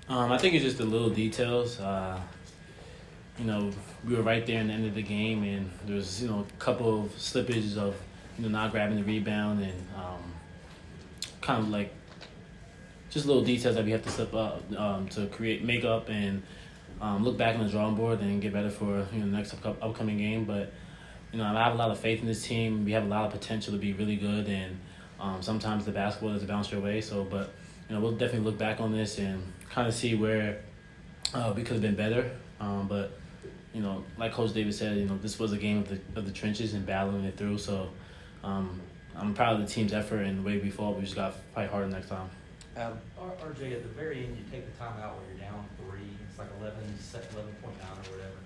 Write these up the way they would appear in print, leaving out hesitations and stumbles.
I think it's just the little details. We were right there in the end of the game, and there was, a couple of slippages of, not grabbing the rebound and kind of like just little details that we have to slip up to make up and look back on the drawing board and get better for the next upcoming game. But I have a lot of faith in this team. We have a lot of potential to be really good, and sometimes the basketball doesn't bounce your way. So, but we'll definitely look back on this and kind of see where we could have been better. But like Coach David said, this was a game of the trenches and battling it through. So, I'm proud of the team's effort and the way we fought. We just got to fight harder next time. RJ, at the very end, you take the timeout where you're down 3. It's like 11.9 or whatever.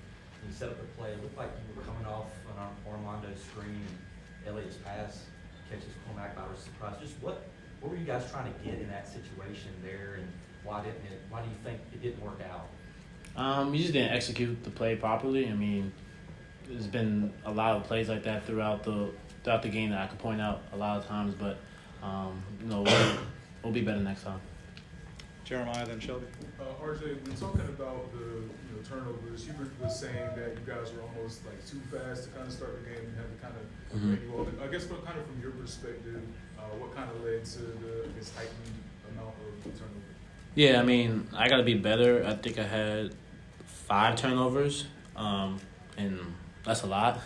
And you set up the play. It looked like you were coming off an Armando screen, and Elliott's pass catches Cormac by surprise. Just what were you guys trying to get in that situation there, and why do you think it didn't work out? We just didn't execute the play properly. I mean, there's been a lot of plays like that throughout the game that I could point out a lot of times, but we'll be better next time. Jeremiah, then Shelby. RJ, when talking about the turnovers, you were saying that you guys were almost like too fast to kind of start the game and had to kind of bring you all. I guess from your perspective, what kind of led to the heightened amount of turnovers? Yeah, I mean, I got to be better. I think I had 5 turnovers, and that's a lot.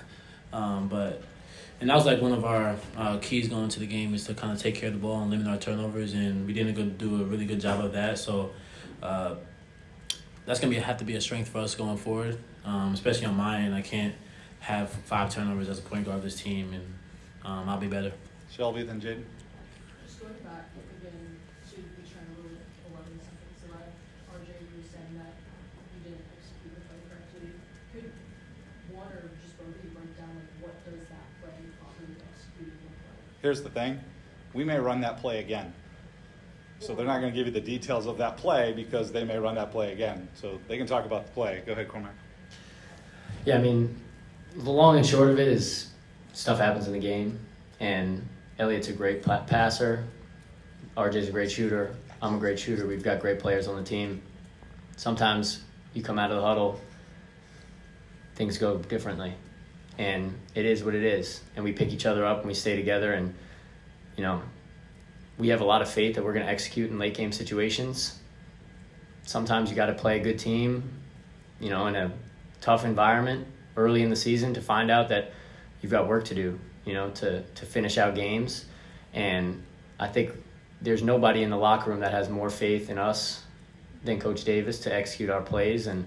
And that was like one of our keys going into the game is to kind of take care of the ball and limit our turnovers, and we didn't do a really good job of that. So that's gonna have to be a strength for us going forward, especially on my end. I can't have 5 turnovers as a point guard of this team, and I'll be better. Shelby, then Jaden. Just going back again to the turnover 11 seconds. So RJ, you were saying that you didn't execute the play correctly. Could one or just both of you break down what does that play properly executed look like? Here's the thing. We may run that play again. So they're not going to give you the details of that play because they may run that play again. So they can talk about the play. Go ahead, Cormac. Yeah, I mean, the long and short of it is stuff happens in the game, and Elliott's a great passer. RJ's a great shooter. I'm a great shooter. We've got great players on the team. Sometimes you come out of the huddle, things go differently, and it is what it is. And we pick each other up and we stay together, and we have a lot of faith that we're going to execute in late game situations. Sometimes you got to play a good team, in a tough environment early in the season to find out that you've got work to do, to finish out games. And I think there's nobody in the locker room that has more faith in us than Coach Davis to execute our plays. And,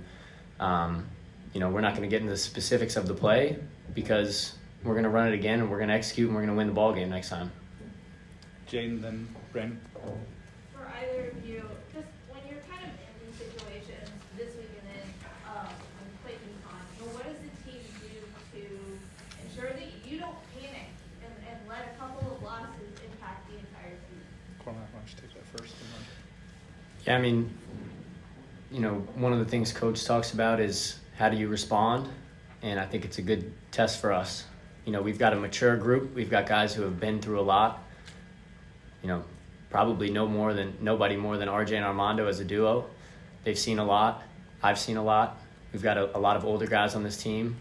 we're not going to get into the specifics of the play because we're going to run it again and we're going to execute and we're going to win the ball game next time. Jaden, then Brandon. For either of you, just when you're kind of in these situations this week and then when play comes on, what does the team do to ensure that you don't panic and let a couple of losses impact the entire season? Cormac, why don't you take that first? Yeah, I mean, one of the things Coach talks about is how do you respond, and I think it's a good test for us. We've got a mature group. We've got guys who have been through a lot. Probably nobody more than RJ and Armando as a duo. They've seen a lot. I've seen a lot. We've got a lot of older guys on this team.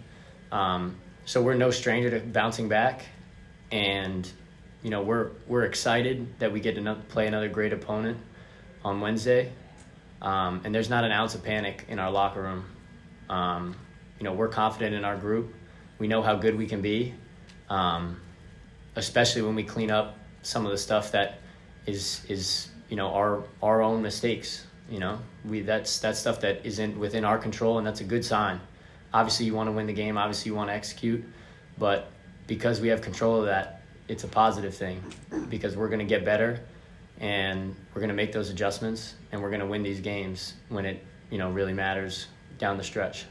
So we're no stranger to bouncing back. And, we're excited that we get to play another great opponent on Wednesday. And there's not an ounce of panic in our locker room. We're confident in our group. We know how good we can be, especially when we clean up some of the stuff that is our own mistakes. That's stuff that isn't within our control, and that's a good sign. Obviously, you want to win the game. Obviously, you want to execute, but because we have control of that, it's a positive thing because we're going to get better, and we're going to make those adjustments, and we're going to win these games when it really matters down the stretch.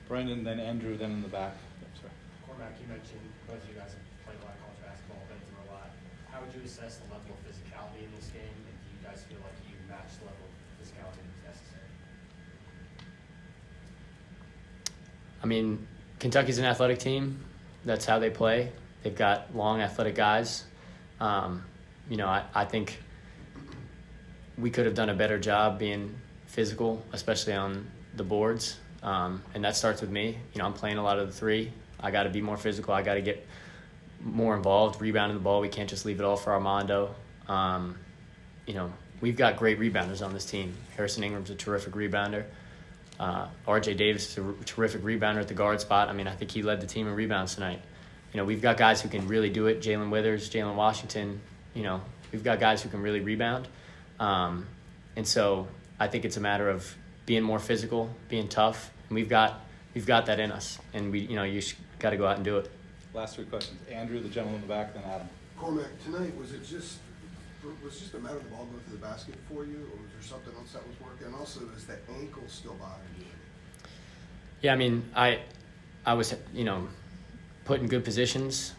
Brandon, then Andrew, then in the back. Sorry. Cormac, you mentioned both of you guys have played a lot of college basketball, been through a lot. How would you assess the level of physicality in this game, and do you guys feel like you match the level of physicality that's necessary? I mean, Kentucky's an athletic team. That's how they play. They've got long, athletic guys. I think we could have done a better job being physical, especially on the boards. And that starts with me. I'm playing a lot of the three. I got to be more physical. I got to get more involved, rebounding the ball. We can't just leave it all for Armando. We've got great rebounders on this team. Harrison Ingram's a terrific rebounder. RJ Davis is a terrific rebounder at the guard spot. I think he led the team in rebounds tonight. We've got guys who can really do it. Jalen Withers, Jalen Washington. We've got guys who can really rebound. And so I think it's a matter of being more physical, being tough, and we've got that in us. And you got to go out and do it. Last three questions. Andrew, the gentleman in the back, then Adam. Cormac, tonight, was it just a matter of the ball going to the basket for you, or was there something else that was working? And also, is the ankle still bothering you? Yeah, I was, put in good positions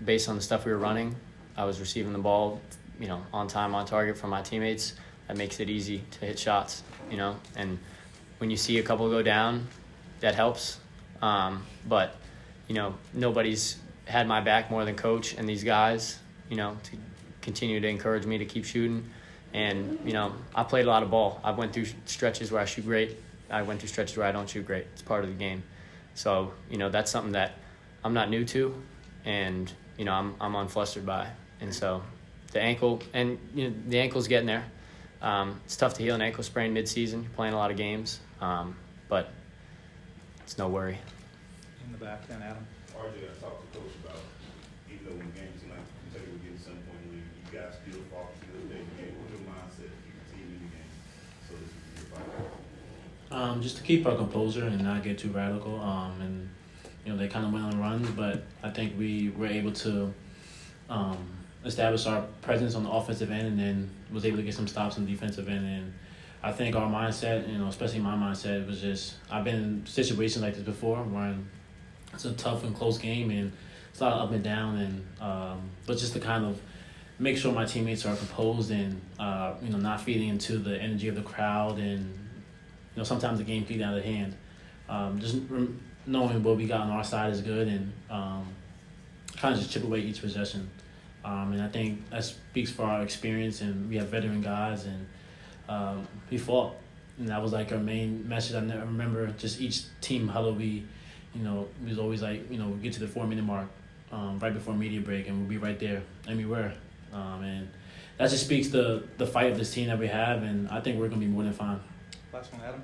based on the stuff we were running. I was receiving the ball, on time, on target from my teammates. That makes it easy to hit shots, And when you see a couple go down, that helps. But, nobody's had my back more than coach and these guys, to continue to encourage me to keep shooting. And, I played a lot of ball. I went through stretches where I shoot great. I went through stretches where I don't shoot great. It's part of the game. So, that's something that I'm not new to, and, I'm unflustered by. And so the ankle's getting there. It's tough to heal an ankle sprain mid-season. You're playing a lot of games, but it's no worry. In the back, then Adam. RJ, I talked to Coach about, even though when games seem like Kentucky would get to some point where you guys still fall to the day game, what's your mindset to keep the team in the game so this is your fight? Just to keep our composure and not get too radical. And they kind of went on runs, but I think we were able to establish our presence on the offensive end, and then was able to get some stops on the defensive end. And I think our mindset, especially my mindset, was just, I've been in situations like this before where it's a tough and close game and it's a lot of up and down, and but just to kind of make sure my teammates are composed and not feeding into the energy of the crowd, and sometimes the game can get out of hand. Knowing what we got on our side is good, and kind of just chip away each possession. And I think that speaks for our experience, and we have veteran guys, and we fought. And that was like our main message. I remember just each team huddle, we was always like, we get to the 4-minute mark right before media break, and we'll be right there. And we were. And that just speaks to the fight of this team that we have, and I think we're going to be more than fine. Last one, Adam.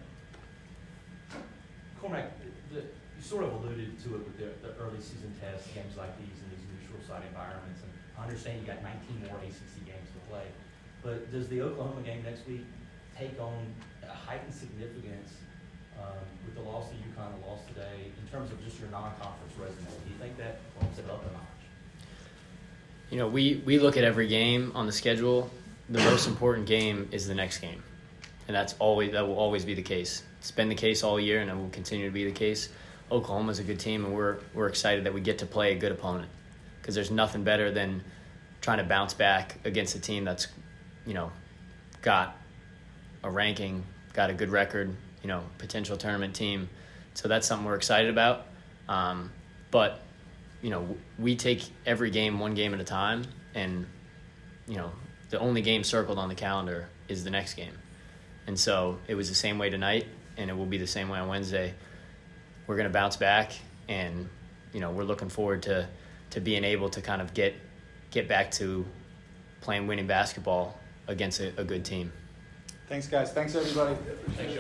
Cormac, you sort of alluded to it with the early season tests, games like these in these neutral site environments. And I understand you got 19 more ACC games to play, but does the Oklahoma game next week take on a heightened significance with the loss to UConn, the loss today, in terms of just your non-conference resume? Do you think that bumps it up a notch? We look at every game on the schedule. The most important game is the next game, and that will always be the case. It's been the case all year, and it will continue to be the case. Oklahoma's a good team, and we're excited that we get to play a good opponent, because there's nothing better than trying to bounce back against a team that's, got a ranking, got a good record, potential tournament team. So that's something we're excited about. But, we take every game one game at a time, and, the only game circled on the calendar is the next game. And so it was the same way tonight, and it will be the same way on Wednesday. We're going to bounce back, and, we're looking forward to being able to kind of get back to playing winning basketball against a good team. Thanks, guys. Thanks, everybody. Thanks, y'all.